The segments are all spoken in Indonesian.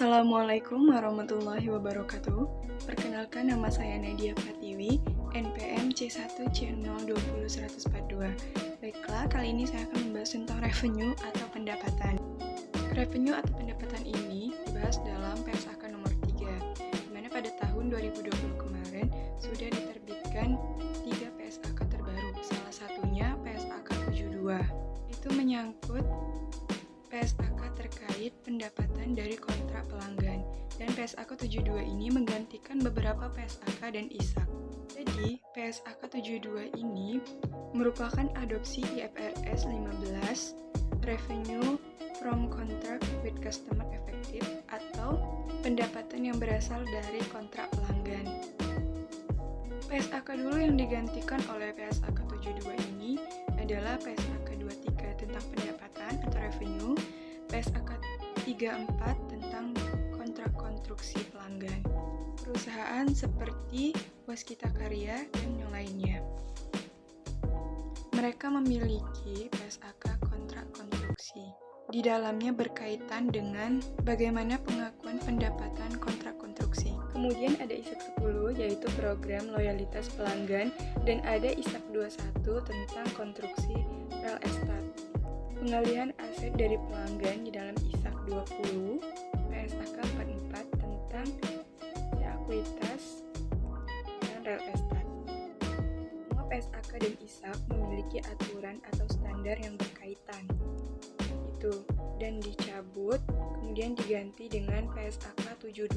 Assalamualaikum warahmatullahi wabarakatuh. Perkenalkan, nama saya Nadia Pratiwi, NPM C1C020-142. Baiklah, kali ini saya akan membahas tentang revenue atau pendapatan. Revenue atau pendapatan ini dibahas dalam PSAK nomor 3, di mana pada tahun 2020 kemarin sudah diterbitkan 3 PSAK terbaru, salah satunya PSAK 72. Itu menyangkut PSAK terkait pendapatan dari kontrak pelanggan, dan PSAK 72 ini menggantikan beberapa PSAK dan ISAK. Jadi, PSAK 72 ini merupakan adopsi IFRS 15 Revenue from Contract with Customer Effective atau pendapatan yang berasal dari kontrak pelanggan. PSAK dulu yang digantikan oleh PSAK 72 ini adalah PSAK 23 tentang pendapatan atau revenue, PSAK 34 tentang kontrak konstruksi pelanggan, perusahaan seperti Waskita Karya dan yang lainnya. Mereka memiliki PSAK kontrak konstruksi. Di dalamnya berkaitan dengan bagaimana pengakuan pendapatan kontrak konstruksi. Kemudian ada ISAK 10 yaitu program loyalitas pelanggan, dan ada ISAK 21 tentang konstruksi real estate. Pengalihan aset dari pelanggan di dalam ISAK 20, PSAK 44 tentang ekuitas dan real estate. Semua PSAK dan ISAK memiliki aturan atau standar yang berkaitan. Dan dicabut, kemudian diganti dengan PSAK 72.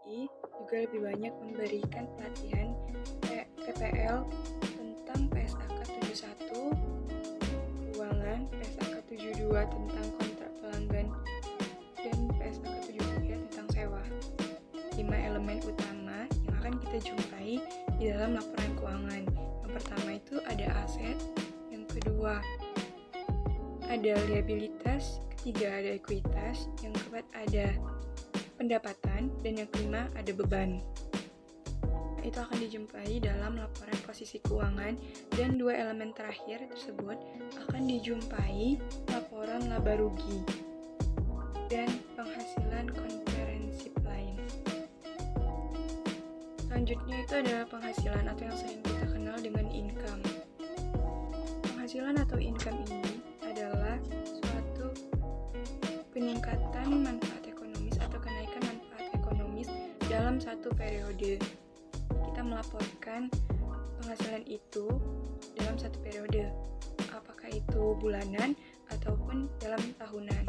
KI juga lebih banyak memberikan pelatihan PPL tentang PSAK 71 keuangan, PSAK 72 tentang kontrak pelanggan, dan PSAK 73 tentang sewa. 5 elemen utama yang akan kita jumpai di dalam laporan keuangan. Yang pertama itu ada aset, yang kedua ada liabilitas, ketiga ada ekuitas, yang keempat ada pendapatan, dan yang kelima ada beban. Itu akan dijumpai dalam laporan posisi keuangan, dan 2 elemen terakhir tersebut akan dijumpai laporan laba rugi dan penghasilan komprehensif lain. Selanjutnya itu adalah penghasilan atau yang sering kita kenal dengan income. Penghasilan atau income ini adalah suatu peningkatan manfaat ekonomis atau kenaikan manfaat ekonomis dalam satu periode. Kita melaporkan penghasilan itu dalam satu periode, apakah itu bulanan ataupun dalam tahunan.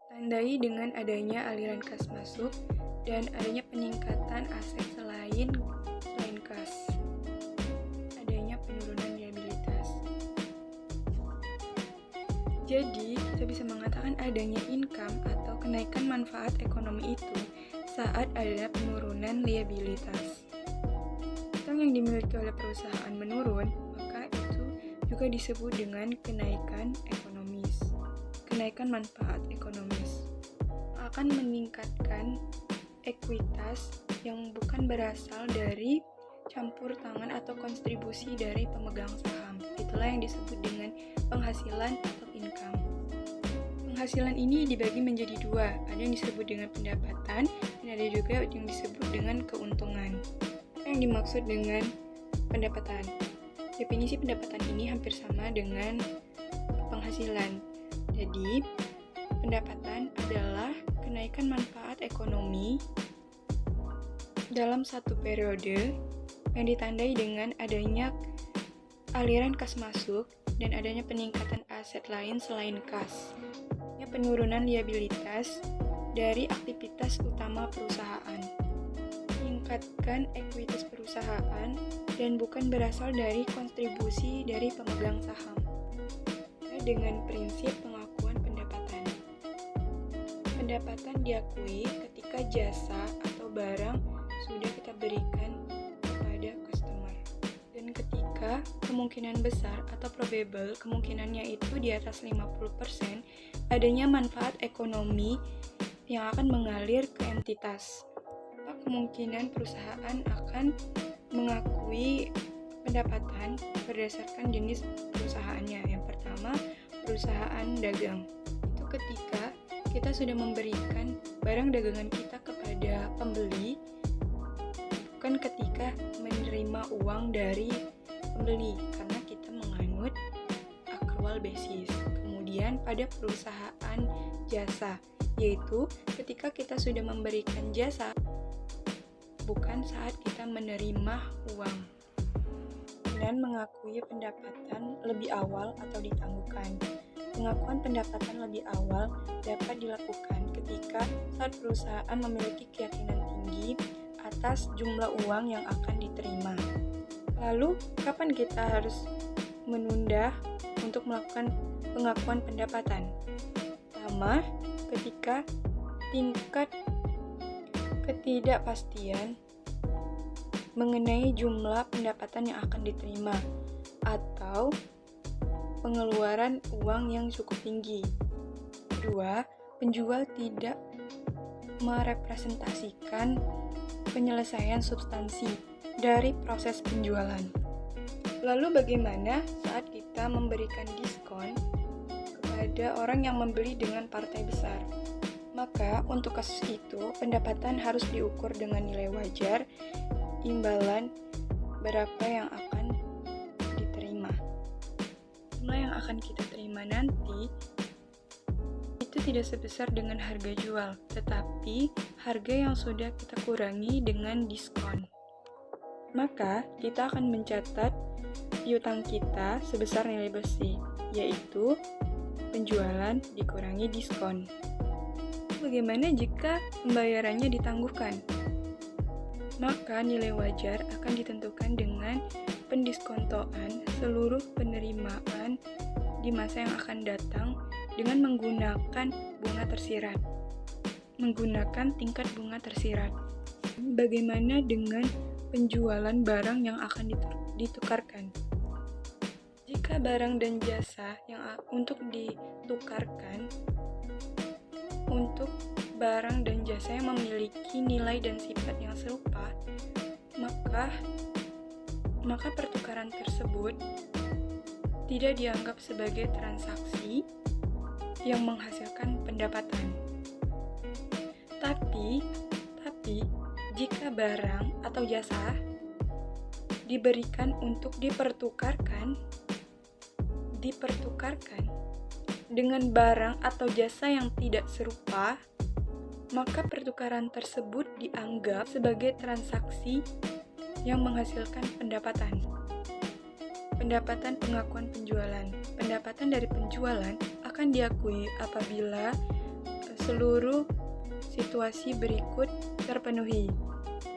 Tandai dengan adanya aliran kas masuk dan adanya peningkatan aset selain kas, adanya penurunan liabilitas. Jadi, kita bisa mengatakan adanya income atau kenaikan manfaat ekonomi itu saat ada penurunan liabilitas. Utang yang dimiliki oleh perusahaan menurun, maka itu juga disebut dengan kenaikan ekonomis. Kenaikan manfaat ekonomis akan meningkatkan ekuitas yang bukan berasal dari campur tangan atau kontribusi dari pemegang saham. Itulah yang disebut dengan penghasilan atau income. Penghasilan ini dibagi menjadi 2, ada yang disebut dengan pendapatan dan ada juga yang disebut dengan keuntungan. Apa yang dimaksud dengan pendapatan? Definisi pendapatan ini hampir sama dengan penghasilan. Jadi, pendapatan adalah kenaikan manfaat ekonomi dalam satu periode yang ditandai dengan adanya aliran kas masuk dan adanya peningkatan aset lain selain kas. Penurunan liabilitas dari aktivitas utama perusahaan. Meningkatkan ekuitas perusahaan dan bukan berasal dari kontribusi dari pemegang saham. Dengan prinsip pengakuan pendapatan. Pendapatan diakui ketika jasa atau barang sudah kita berikan kepada customer. Dan ketika kemungkinan besar atau probable, kemungkinannya itu di atas 50%, adanya manfaat ekonomi yang akan mengalir ke entitas. Kemungkinan perusahaan akan mengakui pendapatan berdasarkan jenis perusahaannya. Yang pertama, perusahaan dagang. Itu ketika kita sudah memberikan barang dagangan kita kepada pembeli, bukan ketika menerima uang dari pembeli, karena kita menganut accrual basis. Kemudian pada perusahaan jasa, yaitu ketika kita sudah memberikan jasa, bukan saat kita menerima uang. Dan mengakui pendapatan lebih awal atau ditangguhkan. Pengakuan pendapatan lebih awal dapat dilakukan ketika saat perusahaan memiliki keyakinan tinggi atas jumlah uang yang akan diterima. Lalu, kapan kita harus menunda untuk melakukan pengakuan pendapatan? Pertama, ketika tingkat ketidakpastian mengenai jumlah pendapatan yang akan diterima atau pengeluaran uang yang cukup tinggi. Kedua, penjual tidak merepresentasikan penyelesaian substansi dari proses penjualan. Lalu bagaimana saat kita memberikan diskon kepada orang yang membeli dengan partai besar? Maka untuk kasus itu, pendapatan harus diukur dengan nilai wajar, imbalan berapa yang akan diterima. Jumlah yang akan kita terima nanti itu tidak sebesar dengan harga jual, tetapi harga yang sudah kita kurangi dengan diskon. Maka kita akan mencatat piutang kita sebesar nilai bersih, yaitu penjualan dikurangi diskon. Bagaimana jika pembayarannya ditangguhkan? Maka nilai wajar akan ditentukan dengan pendiskontoan seluruh penerimaan di masa yang akan datang dengan menggunakan bunga tersirat. Menggunakan tingkat bunga tersirat. Bagaimana dengan penjualan barang yang akan ditukarkan? Jika barang dan jasa yang untuk ditukarkan untuk barang dan jasa yang memiliki nilai dan sifat yang serupa, maka pertukaran tersebut tidak dianggap sebagai transaksi yang menghasilkan pendapatan. Tapi jika barang atau jasa diberikan untuk dipertukarkan dengan barang atau jasa yang tidak serupa, maka pertukaran tersebut dianggap sebagai transaksi yang menghasilkan pendapatan. Pendapatan pengakuan penjualan. Pendapatan dari penjualan akan diakui apabila seluruh situasi berikut terpenuhi.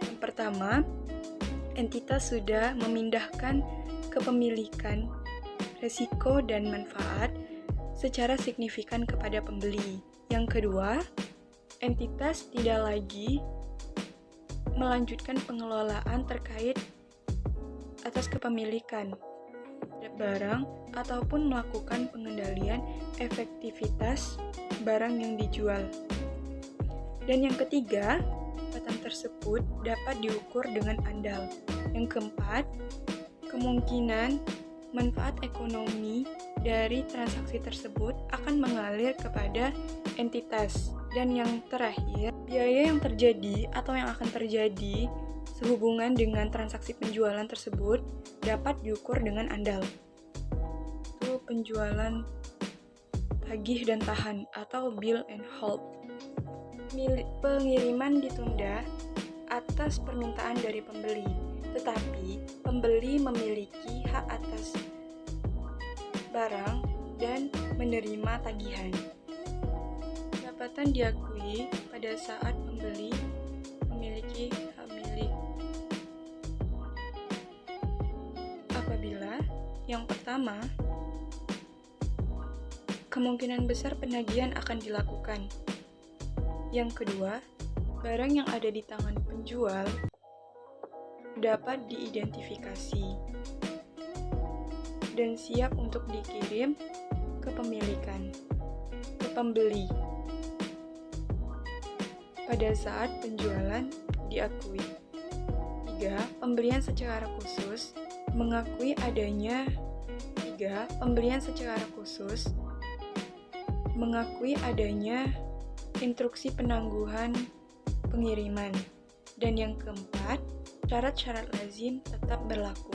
Yang pertama, entitas sudah memindahkan kepemilikan, risiko dan manfaat secara signifikan kepada pembeli. Yang kedua, entitas tidak lagi melanjutkan pengelolaan terkait atas kepemilikan barang ataupun melakukan pengendalian efektivitas barang yang dijual. Dan yang ketiga, pendapatan tersebut dapat diukur dengan andal. Yang keempat, kemungkinan manfaat ekonomi dari transaksi tersebut akan mengalir kepada entitas. Dan yang terakhir, biaya yang terjadi atau yang akan terjadi sehubungan dengan transaksi penjualan tersebut dapat diukur dengan andal. Itu penjualan tagih dan tahan atau bill and hold. Pengiriman ditunda atas permintaan dari pembeli, tetapi pembeli memiliki hak atas barang dan menerima tagihan. Pendapatan diakui pada saat pembeli memiliki hak milik apabila yang pertama, kemungkinan besar penagihan akan dilakukan. Yang kedua, barang yang ada di tangan penjual dapat diidentifikasi dan siap untuk dikirim ke pembeli pada saat penjualan diakui. 3. Pembelian secara khusus mengakui adanya instruksi penangguhan pengiriman. Dan yang keempat, syarat-syarat lazim tetap berlaku.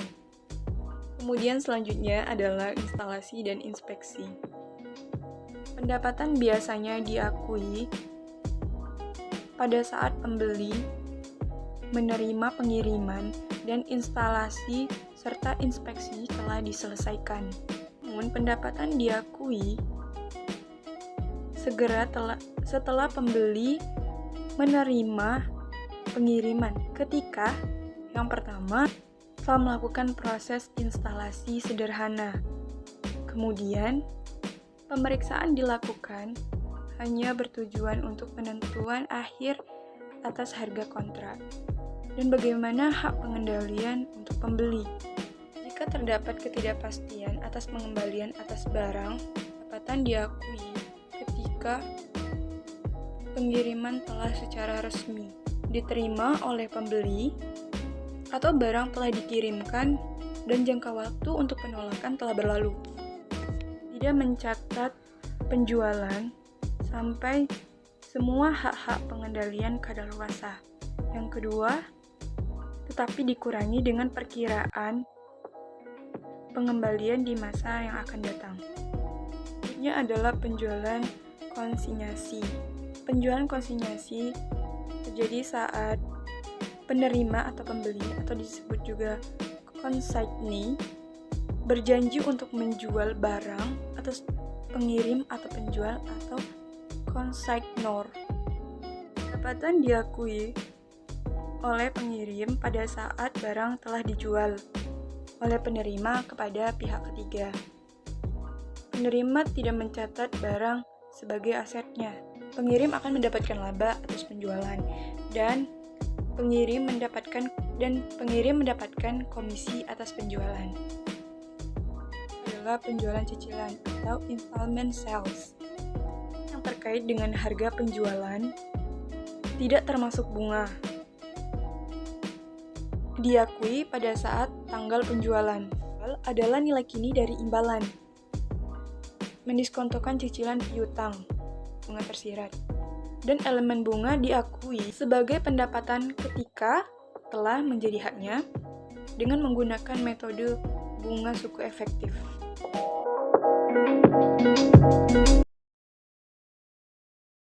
Kemudian selanjutnya adalah instalasi dan inspeksi. Pendapatan biasanya diakui pada saat pembeli menerima pengiriman dan instalasi serta inspeksi telah diselesaikan. Namun pendapatan diakui segera setelah pembeli menerima pengiriman ketika yang pertama telah melakukan proses instalasi sederhana. Kemudian, pemeriksaan dilakukan hanya bertujuan untuk penentuan akhir atas harga kontrak dan bagaimana hak pengendalian untuk pembeli. Jika terdapat ketidakpastian atas pengembalian atas barang, pendapatan diakui ketika pengiriman telah secara resmi diterima oleh pembeli atau barang telah dikirimkan dan jangka waktu untuk penolakan telah berlalu. Tidak mencatat penjualan sampai semua hak-hak pengendalian kadaluarsa. Yang kedua, tetapi dikurangi dengan perkiraan pengembalian di masa yang akan datang. Ini adalah penjualan konsinyasi. Penjualan konsinyasi terjadi saat penerima atau pembeli atau disebut juga consignee berjanji untuk menjual barang atau pengirim atau penjual atau consignor. Pendapatan diakui oleh pengirim pada saat barang telah dijual oleh penerima kepada pihak ketiga. Penerima tidak mencatat barang sebagai asetnya. Pengirim akan mendapatkan laba atas penjualan dan pengirim mendapatkan komisi atas penjualan. Adalah penjualan cicilan atau installment sales yang terkait dengan harga penjualan tidak termasuk bunga. Diakui pada saat tanggal penjualan adalah nilai kini dari imbalan. Mendiskontokan cicilan piutang, bunga tersirat. Dan elemen bunga diakui sebagai pendapatan ketika telah menjadi haknya dengan menggunakan metode bunga suku efektif.